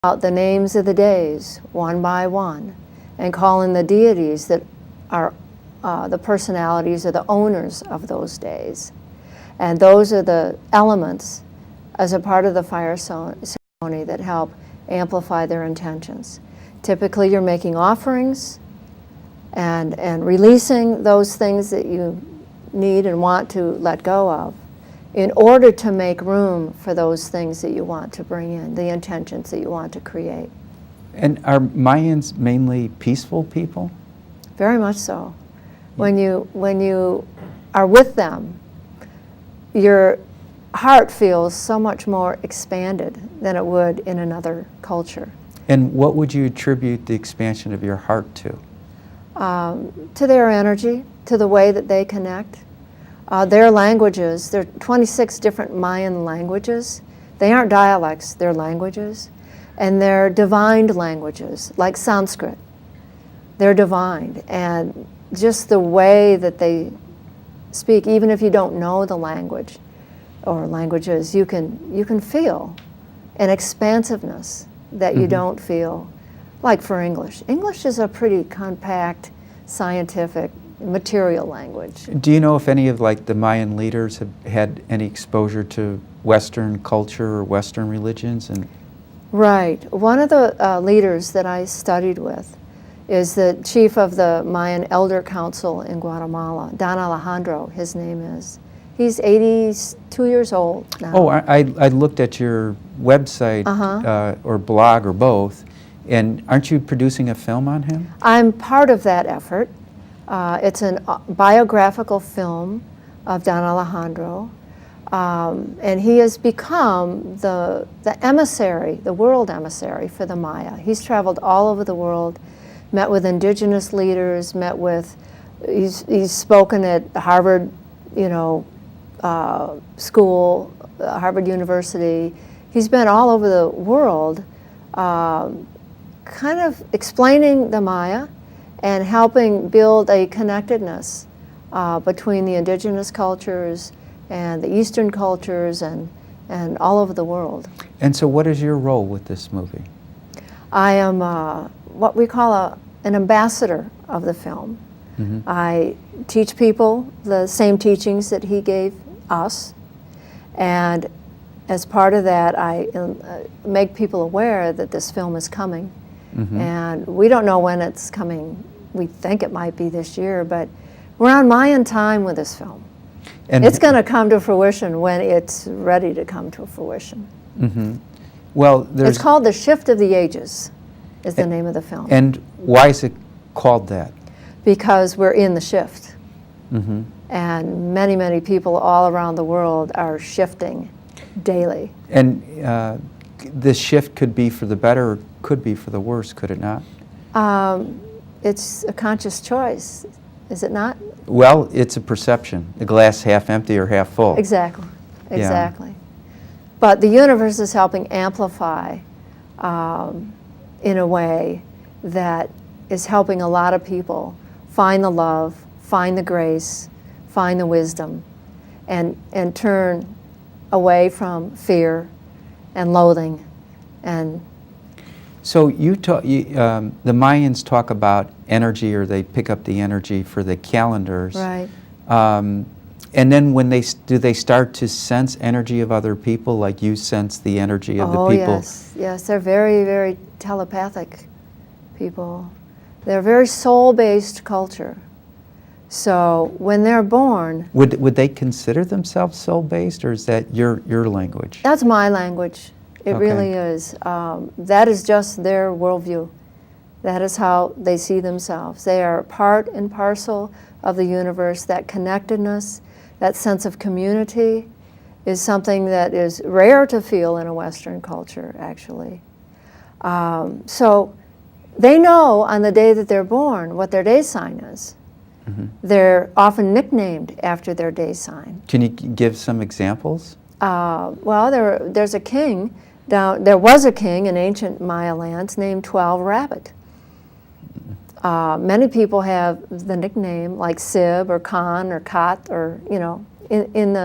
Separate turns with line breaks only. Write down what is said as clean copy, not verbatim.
out the names of the days one by one and calling the deities that are the personalities or the owners of those days. And those are the elements as a part of the fire ceremony that help amplify their intentions. Typically you're making offerings and releasing those things that you need and want to let go of in order to make room for those things that you want to bring in, the intentions that you want to create.
And are Mayans mainly peaceful people?
Very much so. When you are with them, your heart feels so much more expanded than it would in another culture.
And what would you attribute the expansion of your heart to?
To their energy, to the way that they connect. Their languages, there are 26 different Mayan languages. They aren't dialects, they're languages. And they're divined languages, like Sanskrit. They're divined. And just the way that they speak, even if you don't know the language or languages, you can feel an expansiveness that you don't feel like for English. English is a pretty compact, scientific, material language.
Do you know if any of the Mayan leaders have had any exposure to Western culture or Western religions? And
right. One of the leaders that I studied with is the chief of the Mayan Elder Council in Guatemala, Don Alejandro, his name is. He's 82 years old now.
Oh, I looked at your website or blog or both, and aren't you producing a film on him?
I'm part of that effort. It's a biographical film of Don Alejandro, and he has become the emissary, the world emissary for the Maya. He's traveled all over the world, met with indigenous leaders, he's spoken at Harvard, school, Harvard University. He's been all over the world, kind of explaining the Maya and helping build a connectedness between the indigenous cultures and the Eastern cultures and all over the world.
And so what is your role with this movie?
I am what we call an ambassador of the film. I teach people the same teachings that he gave us, and as part of that I make people aware that this film is coming. And we don't know when it's coming. We think it might be this year, but we're on Mayan time with this film. And it's going to come to fruition when it's ready to come to fruition.
Well,
it's called The Shift of the Ages, is the name of the film.
And why is it called that?
Because we're in the shift. And many, many people all around the world are shifting daily.
And this shift could be for the better or could be for the worse, could it not?
It's a conscious choice, is it not?
Well, it's a perception. The glass half empty or half full.
Exactly, exactly.
Yeah.
But the universe is helping amplify in a way that is helping a lot of people find the love, find the grace, find the wisdom, and turn away from fear and loathing. And
so the Mayans talk about energy, or they pick up the energy for the calendars.
Right.
And then when do they start to sense energy of other people, like you sense the energy of the people?
Oh yes, they're very, very telepathic people. They're a very soul-based culture. So when they're born...
Would they consider themselves soul-based, or is that your language?
That's my language. It really is. That is just their worldview. That is how they see themselves. They are part and parcel of the universe. That connectedness, that sense of community is something that is rare to feel in a Western culture, actually. So they know on the day that they're born what their day sign is. They're often nicknamed after their day sign.
Can you give some examples?
Well, there's a king. There was a king in ancient Maya lands named 12 Rabbit. Many people have the nickname like Sib or Khan or Kat, or in the